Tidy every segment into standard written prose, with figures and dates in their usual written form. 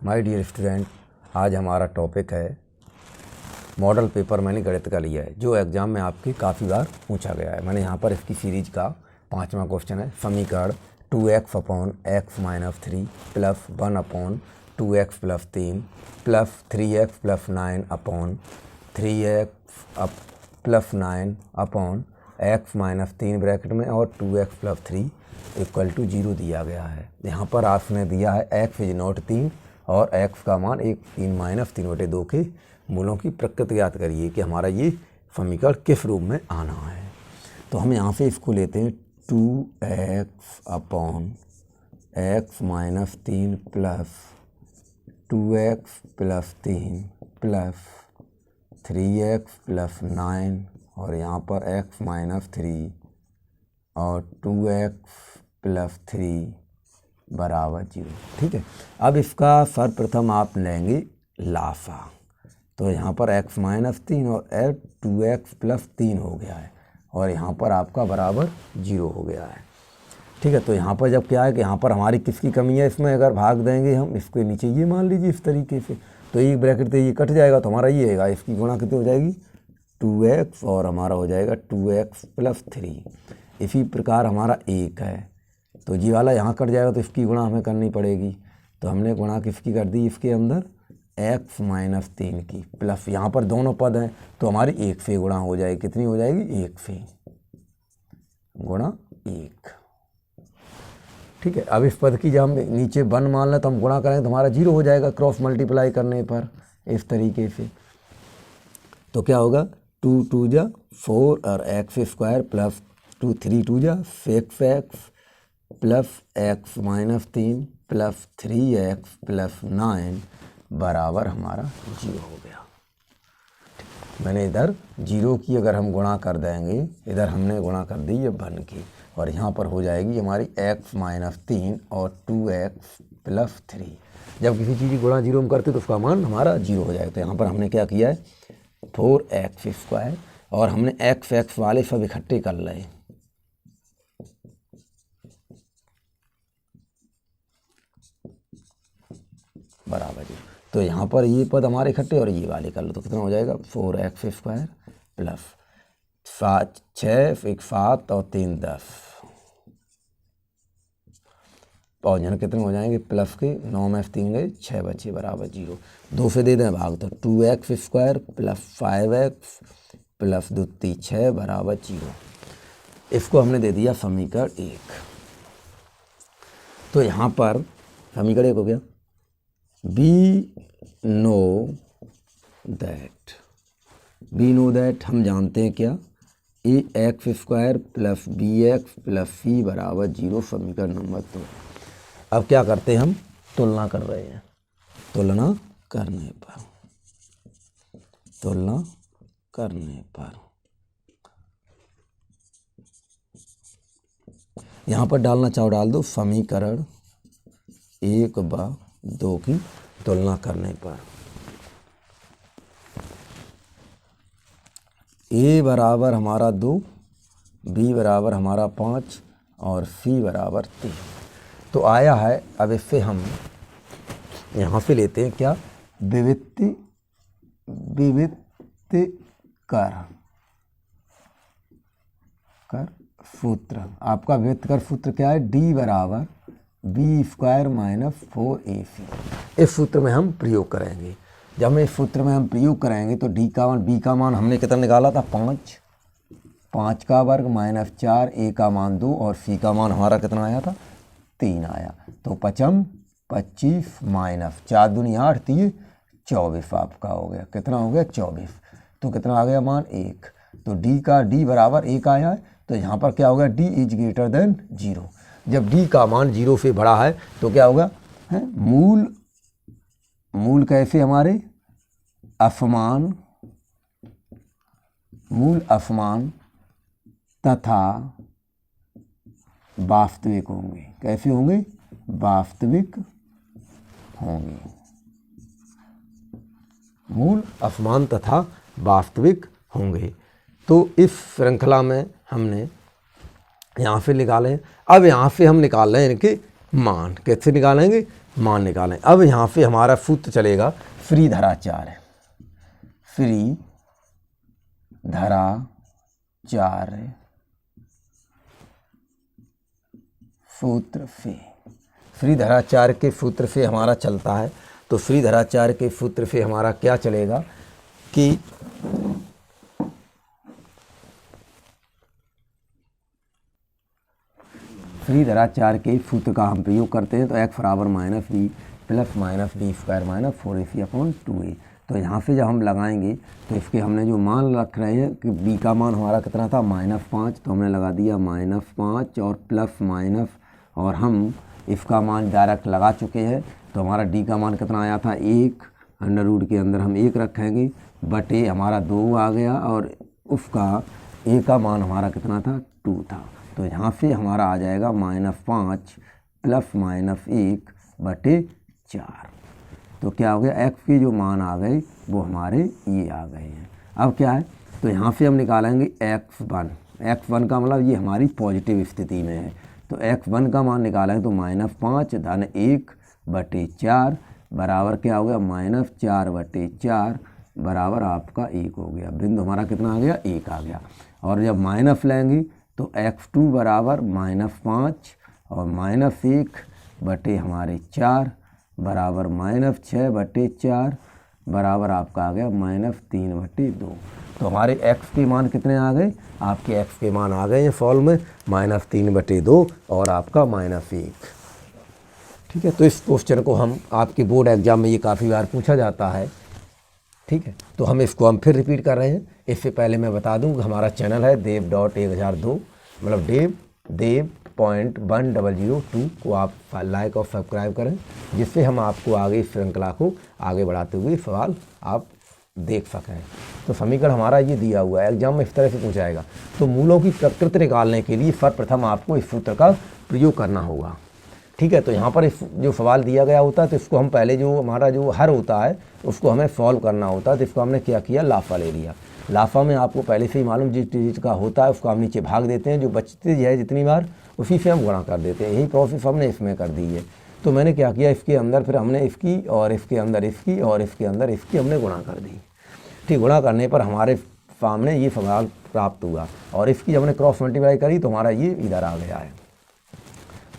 My dear student, आज हमारा topic है मॉडल पेपर मैंने गणित का लिया है, जो एग्ज़ाम में आपके काफ़ी बार पूछा गया है। मैंने यहाँ पर इसकी सीरीज का 5वां क्वेश्चन है। समीकरण 2x upon x minus 3 plus 1 upon 2x plus 3 plus 3x plus 9 upon 3x plus 9 upon x minus 3 bracket में और 2x प्लस 3 इक्वल टू 0 दिया गया है। यहाँ पर आपने दिया है x इज नॉट 3 और x का मान 3 माइनस 3/2 के मूलों की प्रकृति ज्ञात करिए कि हमारा ये समीकरण किस रूप में आना है। तो हम यहाँ से इसको लेते हैं 2x upon x minus 3 plus 2x plus 3 plus 3x plus 9 और यहाँ पर x माइनस 3 और 2x प्लस 3 बराबर 0। ठीक है, अब इसका सर्वप्रथम आप लेंगे लाफा। तो यहाँ पर x माइनस 3 और 2x प्लस 3 हो गया है और यहाँ पर आपका बराबर 0 हो गया है। ठीक है, तो यहाँ पर जब क्या है कि यहाँ पर हमारी किसकी कमी है, इसमें अगर भाग देंगे हम इसके नीचे ये मान लीजिए इस तरीके से, तो ये ब्रैकेट से ये कट जाएगा तो हमारा ये आएगा, इसकी गुणा कितनी हो जाएगी 2x और हमारा हो जाएगा 2x प्लस 3। इसी प्रकार हमारा 1 है तो जी वाला यहाँ कट जाएगा तो इसकी गुणा हमें करनी पड़ेगी। तो हमने गुणा किसकी कर दी, इसके अंदर x माइनस 3 की प्लस यहाँ पर दोनों पद हैं तो हमारी 1 से गुणा हो जाएगी। कितनी हो जाएगी, 1 से गुणा 1। ठीक है, अब इस पद की जब हम नीचे 1 मान लें तो हम गुणा करेंगे तो हमारा 0 हो जाएगा क्रॉस मल्टीप्लाई करने पर इस तरीके से। तो क्या होगा 2 2 जा 4 और x स्क्वायर प्लस 2 3 2 जा 6x plus x minus 3 plus 3x plus 9 बराबर हमारा 0 हो गया। मैंने इधर 0 की अगर हम गुणा कर देंगे, इधर हमने गुणा कर दी ये 1 की और यहाँ पर हो जाएगी हमारी x माइनस 3 और 2x प्लस 3। जब किसी चीज़ की गुणा 0 में करते तो उसका मान हमारा 0 हो जाएगा। तो यहाँ पर हमने क्या किया है 4x स्क्वायर और हमने x वाले सब इकट्ठे कर लिए। बराबर 0। तो यहाँ पर ये पद हमारे इकट्ठे और ये वाले कर लो तो कितना हो जाएगा 4x स्क्वायर प्लस 6 1 7 और 3 10 और यहाँ कितने हो जाएंगे प्लस के 9 में 3 गए 6 बचे बराबर 0। 2 से दे दें भाग तो 2x square plus 5x plus 2 3 6 बराबर 0। इसको हमने दे दिया समीकरण 1। तो यहाँ पर समीकरण 1 हो गया। We know that हम जानते हैं क्या, ax square plus bx plus c बराबर 0 समीकरण नंबर 2। अब क्या करते हैं, हम तुलना कर रहे हैं। तुलना करने पर यहाँ पर डालना चाहो डाल दो, समीकरण 1 व 2 की तुलना करने पर a बराबर हमारा 2, b बराबर हमारा 5 और c बराबर 3 तो आया है। अब इससे हम यहाँ से लेते हैं क्या, विविक्ति कर सूत्र। आपका विविक्ति कर सूत्र क्या है, d बराबर बी स्क्वायर माइनस 4ac। इस सूत्र में हम प्रयोग करेंगे। जब हम इस सूत्र में हम प्रयोग करेंगे तो डी का मान, बी का मान हमने कितना निकाला था 5 का वर्ग माइनस 4, ए का मान 2 और सी का मान हमारा कितना आया था 3 आया। तो 5 25 माइनस 4 दूनी 8 3 24 आपका हो गया। कितना हो गया 24। तो कितना आ गया मान 1। तो डी का डी बराबर 1 आया है। तो यहाँ पर क्या होगा, डी इज ग्रेटर देन 0। जब d का मान 0 से बड़ा है तो क्या होगा है, मूल कैसे हमारे मूल असमान तथा वास्तविक होंगे। कैसे होंगे, वास्तविक होंगे। मूल असमान तथा वास्तविक होंगे। तो इस श्रृंखला में हमने यहाँ से निकाले। अब यहाँ से हम निकाल रहे हैं इनके मान। कैसे निकालेंगे, मान निकालें। अब यहाँ पे हमारा सूत्र चलेगा फ्री धरा 4 है, फ्री धरा 4 सूत्र से, फ्री धरा 4 के सूत्र से हमारा चलता है। तो फ्री धरा 4 के सूत्र से हमारा क्या चलेगा कि फ्री धरा 4 के सूत्र का हम प्रयोग करते हैं। तो x बराबर minus b plus minus b square minus 4ac upon 2a। तो यहाँ पे जब हम लगाएंगे तो इसके हमने जो मान रख रहे हैं कि b का मान हमारा कितना था -5, तो हमने लगा दिया -5 और प्लस माइनस, और हम इसका मान डायरेक्ट लगा चुके हैं। तो हमारा d का मान कितना आया था 1, अंडर रूट के अंदर हम 1 रखेंगे, बटे हमारा 2 आ गया, और उसका a का मान हमारा कितना था 2 था। तो यहाँ से हमारा आ जाएगा -5 प्लस -1 बटे 4। तो क्या हो गया, x के जो मान आ गए वो हमारे ये आ गए हैं। अब क्या है, तो यहाँ से हम निकालेंगे x1 का मतलब ये हमारी पॉजिटिव स्थिति में है। तो x1 का मान निकालेंगे तो -5 धन 1 बटे 4 बराबर क्या हो गया -4 बटे 4 बराबर आपका 1 हो गया। बिंदु हमारा कितना आ गया 1 आ गया। और जब माइनस लेंगे तो x2 बराबर -5 और -1 बटे हमारे 4 बराबर -6 बटे 4 बराबर आपका आ गया -3 बटे 2। तो हमारे x के मान कितने आ गए, आपके x के मान आ गए हैं फॉल में -3 बटे 2 और आपका -1। ठीक है, तो इस क्वेश्चन को हम आपके बोर्ड एग्जाम में ये काफ़ी बार पूछा जाता है। ठीक है, तो हम इसको हम फिर रिपीट कर रहे हैं। इससे पहले मैं बता दूं कि हमारा चैनल है dev.1002, मतलब dev.1002 को आप लाइक और सब्सक्राइब करें, जिससे हम आपको आगे इस श्रृंखला को आगे बढ़ाते हुए सवाल आप देख सकें। तो समीकरण हमारा ये दिया हुआ है, एग्जाम में इस तरह से पूछाएगा। तो मूलों की प्रकृति निकालने के लिए सर्वप्रथम आपको इस सूत्र का प्रयोग करना होगा। ठीक है, तो यहाँ पर इस जो सवाल दिया गया होता है तो इसको हम पहले जो हमारा जो हर होता है उसको हमें सॉल्व करना होता है। तो इसको हमने क्या किया, लाफा ले लिया। लाफा में आपको पहले से ही मालूम जिस चीज़ का होता है उसको हम नीचे भाग देते हैं, जो बचती है जितनी बार उसी से हम गुणा कर देते हैं। यही प्रोसेस हमने इसमें कर दी है। तो मैंने क्या किया, इसके अंदर फिर हमने इसकी और इसके अंदर इसकी और इसके अंदर इसकी हमने गुणा कर दी। ठीक, गुणा करने पर हमारे सामने ये सवाल प्राप्त हुआ, और इसकी हमने क्रॉस मल्टीप्लाई करी तो हमारा ये इधर आ गया है।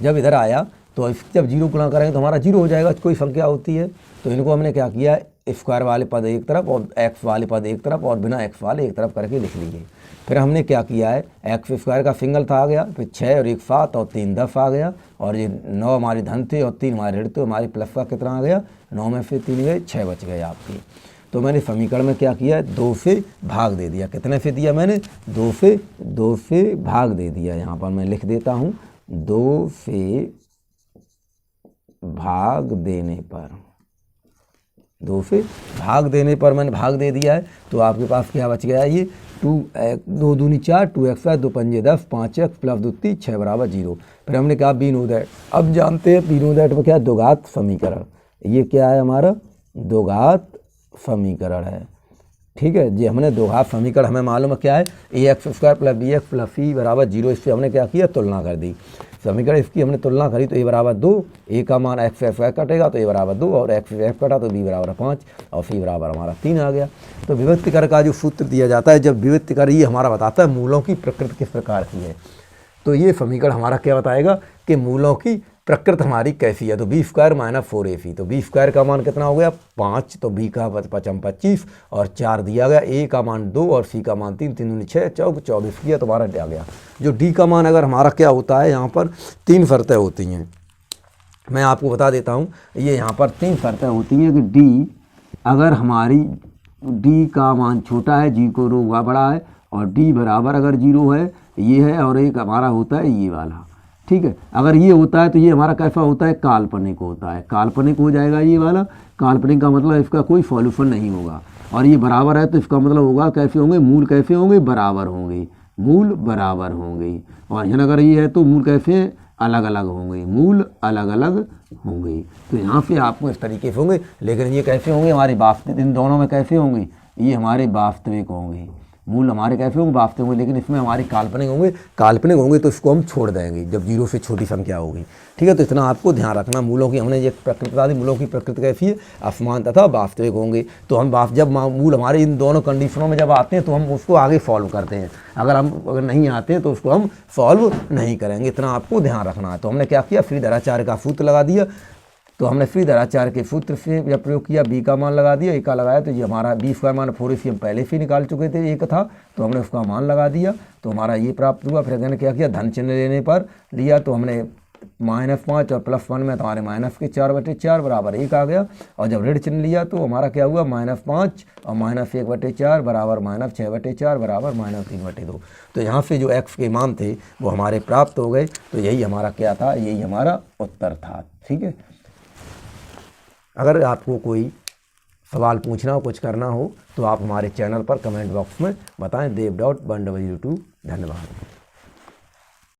जब इधर आया तो जब 0 गुणा करेंगे तो हमारा 0 हो जाएगा, कोई संख्या होती है। तो इनको हमने क्या किया, स्क्वायर वाले पद एक तरफ और एक्स वाले पद एक तरफ और बिना एक्स वाले एक तरफ करके लिख लीजिए। फिर हमने क्या किया है, एक्स स्क्वायर का सिंगल था आ गया, फिर 6 और 1 7 और 3 10 आ गया, और ये 9 हमारे धन थे और 3 हमारे ऋण थे। हमारे प्लस का कितना आ गया, 9 में से 3 गए, 6 बच गए आपके। तो मैंने समीकरण में क्या किया, 2 से भाग दे दिया। कितने से दिया मैंने, 2 से भाग दे दिया। यहाँ पर मैं लिख देता हूँ, 2 से भाग देने पर, 2 से भाग देने पर मैंने भाग दे दिया है। तो आपके पास क्या बच गया, ये 2 दूनी 4, 2x 2 पंजे 10, 5x प्लस 2 3 6 बराबर 0। फिर हमने कहा बी नो दैट। अब जानते हैं बी नो दैट में क्या, द्विघात समीकरण। ये क्या है हमारा, द्विघात समीकरण है। ठीक है जी, हमने द्विघात समीकरण हमें मालूम है क्या है, ax square plus bx plus c बराबर 0। इससे हमने क्या किया, तुलना कर दी। समीकरण इसकी हमने तुलना करी तो a बराबर 2, a का मान x स्क्वायर कटेगा तो a बराबर 2, और x कटा तो b बराबर 5 और c बराबर हमारा 3 आ गया। तो विभक्ति कर का जो सूत्र दिया जाता है, जब विभक्ति कर ये हमारा बताता है मूलों की प्रकृति किस प्रकार की है। तो ये समीकरण हमारा क्या बताएगा कि मूलों की प्रकृति हमारी कैसी है। तो बी स्क्वायर माइनस 4ac, तो बी स्क्वायर का मान कितना हो गया 5, तो बी का 25 और 4 दिया गया, ए का मान 2 और सी का मान 3, 3 दूनी 6 चौक 24 किया तो हमारा आ गया। जो डी का मान अगर हमारा क्या होता है, यहाँ पर 3 शर्तें होती हैं, मैं आपको बता देता हूँ। ये यहाँ पर 3 शर्तें होती हैं कि डी अगर हमारी डी का मान छोटा है, जी को रो बड़ा है, और डी बराबर अगर 0 है ये है, और एक हमारा होता है ये वाला। ठीक है, अगर ये होता है तो ये हमारा कैसा होता है, काल्पनिक होता है। काल्पनिक हो जाएगा ये वाला। काल्पनिक का मतलब इसका कोई सॉल्यूशन नहीं होगा। और ये बराबर है तो इसका मतलब होगा कैसे होंगे, मूल कैसे होंगे, बराबर होंगे, मूल बराबर होंगे। और यहाँ अगर ये है तो मूल कैसे अलग अलग होंगे, मूल अलग अलग होंगे। तो यहाँ से आपको इस तरीके से होंगे। लेकिन ये कैसे होंगे, हमारे वास्तविक, इन दोनों में कैसे होंगे, ये हमारे वास्तविक होंगे, मूल हमारे कैसे होंगे, वास्तविक होंगे, लेकिन इसमें हमारे काल्पनिक होंगे तो इसको हम छोड़ देंगे जब जीरो से छोटी संख्या होगी। ठीक है, तो इतना आपको ध्यान रखना। मूलों की हमने ये प्रकृति बता दी, मूलों की प्रकृति कैसी है, असमान तथा वास्तविक होंगे। तो हम जब मूल हमारे इन दोनों कंडीशनों में जब आते हैं तो हम उसको आगे सॉल्व करते हैं, अगर नहीं आते हैं तो उसको हम सॉल्व नहीं करेंगे, इतना आपको ध्यान रखना है। तो हमने क्या किया, श्रीधराचार्य का सूत्र लगा दिया। तो हमने श्रीधराचार्य के सूत्र से जब प्रयोग किया, बी का मान लगा दिया, ए का लगाया, तो ये हमारा बी स्क्वायर मान 4ac हम पहले से ही निकाल चुके थे, एक था, तो हमने उसका मान लगा दिया, तो हमारा ये प्राप्त हुआ। फिर मैंने क्या किया, धन चिन्ह लेने पर लिया, तो हमने -5 और +1 में तो हमारे -4/4 बराबर 1 आ गया। और जब ऋण चिन्ह लिया तो हमारा क्या हुआ, -5 और -1/4 बराबर -6/4 बराबर -3/2। तो यहाँ से जो x के मान थे वो हमारे प्राप्त हो गए। तो यही हमारा क्या था, यही हमारा उत्तर था। ठीक है, अगर आपको कोई सवाल पूछना हो, कुछ करना हो, तो आप हमारे चैनल पर कमेंट बॉक्स में बताएं। देव.10022। धन्यवाद।